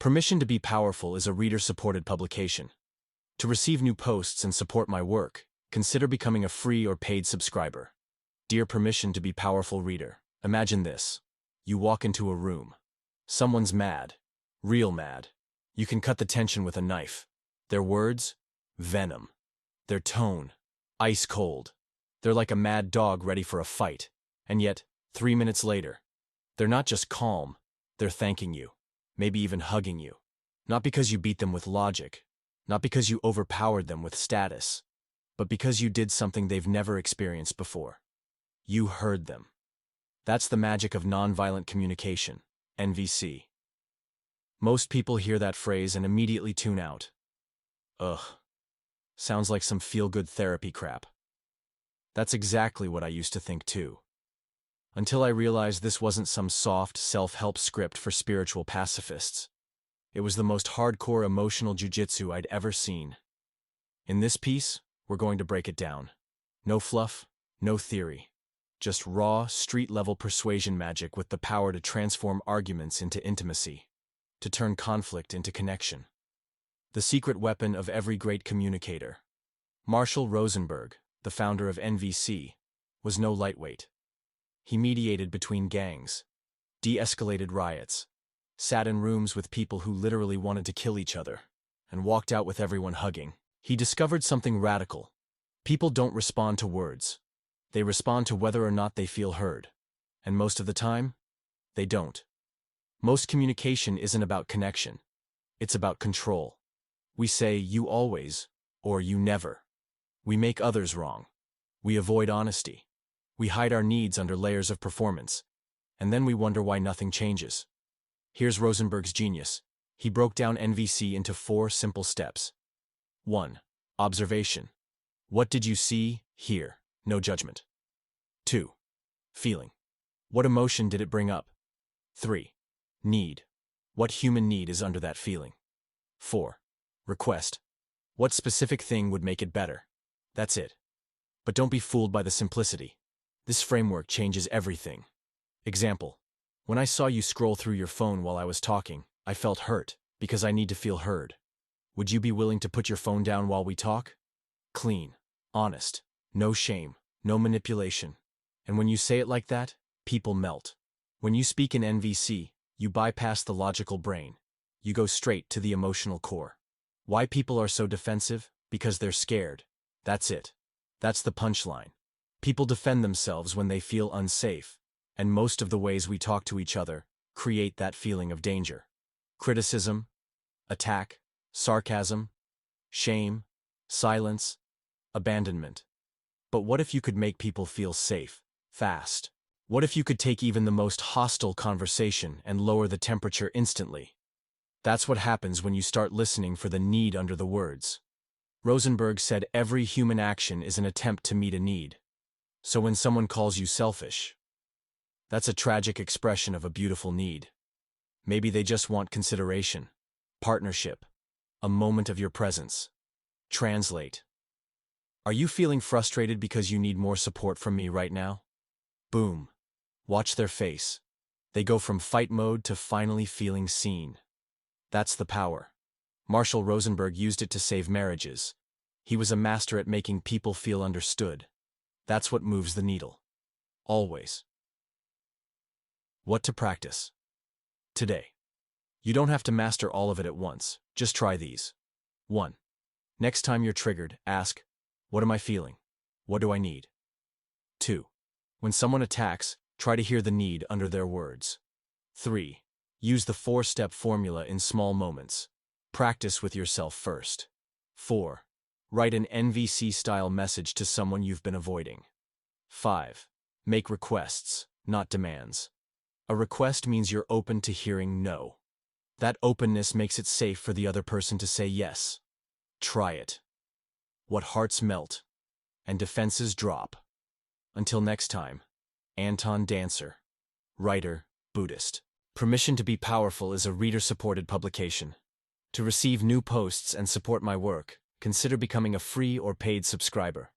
Permission to be Powerful is a reader-supported publication. To receive new posts and support my work, consider becoming a free or paid subscriber. Dear Permission to be Powerful reader, imagine this. You walk into a room. Someone's mad. Real mad. You can cut the tension with a knife. Their words? Venom. Their tone? Ice cold. They're like a mad dog ready for a fight. And yet, 3 minutes later, they're not just calm, they're thanking you. Maybe even hugging you. Not because you beat them with logic, not because you overpowered them with status, but because you did something they've never experienced before. You heard them. That's the magic of nonviolent communication, NVC. Most people hear that phrase and immediately tune out. Ugh. Sounds like some feel-good therapy crap. That's exactly what I used to think too. Until I realized this wasn't some soft, self-help script for spiritual pacifists. It was the most hardcore emotional jujitsu I'd ever seen. In this piece, we're going to break it down. No fluff, no theory. Just raw, street-level persuasion magic with the power to transform arguments into intimacy, to turn conflict into connection. The secret weapon of every great communicator. Marshall Rosenberg, the founder of NVC, was no lightweight. He mediated between gangs, de-escalated riots, sat in rooms with people who literally wanted to kill each other, and walked out with everyone hugging. He discovered something radical. People don't respond to words. They respond to whether or not they feel heard. And most of the time, they don't. Most communication isn't about connection. It's about control. We say, you always, or you never. We make others wrong. We avoid honesty. We hide our needs under layers of performance. And then we wonder why nothing changes. Here's Rosenberg's genius. He broke down NVC into 4 simple steps. 1. Observation. What did you see, hear? No judgment. 2. Feeling. What emotion did it bring up? 3. Need. What human need is under that feeling? 4. Request. What specific thing would make it better? That's it. But don't be fooled by the simplicity. This framework changes everything. Example. When I saw you scroll through your phone while I was talking, I felt hurt, because I need to feel heard. Would you be willing to put your phone down while we talk? Clean. Honest. No shame. No manipulation. And when you say it like that, people melt. When you speak in NVC, you bypass the logical brain. You go straight to the emotional core. Why people are so defensive? Because they're scared. That's it. That's the punchline. People defend themselves when they feel unsafe, and most of the ways we talk to each other create that feeling of danger. Criticism, attack, sarcasm, shame, silence, abandonment. But what if you could make people feel safe, fast? What if you could take even the most hostile conversation and lower the temperature instantly? That's what happens when you start listening for the need under the words. Rosenberg said every human action is an attempt to meet a need. So when someone calls you selfish, that's a tragic expression of a beautiful need. Maybe they just want consideration, partnership, a moment of your presence. Translate. Are you feeling frustrated because you need more support from me right now? Boom. Watch their face. They go from fight mode to finally feeling seen. That's the power. Marshall Rosenberg used it to save marriages. He was a master at making people feel understood. That's what moves the needle. Always. What to practice? Today. You don't have to master all of it at once. Just try these. 1. Next time you're triggered, ask, what am I feeling? What do I need? 2. When someone attacks, try to hear the need under their words. 3. Use the 4-step formula in small moments. Practice with yourself first. 4. Write an NVC-style message to someone you've been avoiding. 5. Make requests, not demands. A request means you're open to hearing no. That openness makes it safe for the other person to say yes. Try it. What hearts melt, and defenses drop. Until next time, Anton Dancer, writer, Buddhist. Permission to be Powerful is a reader-supported publication. To receive new posts and support my work, consider becoming a free or paid subscriber.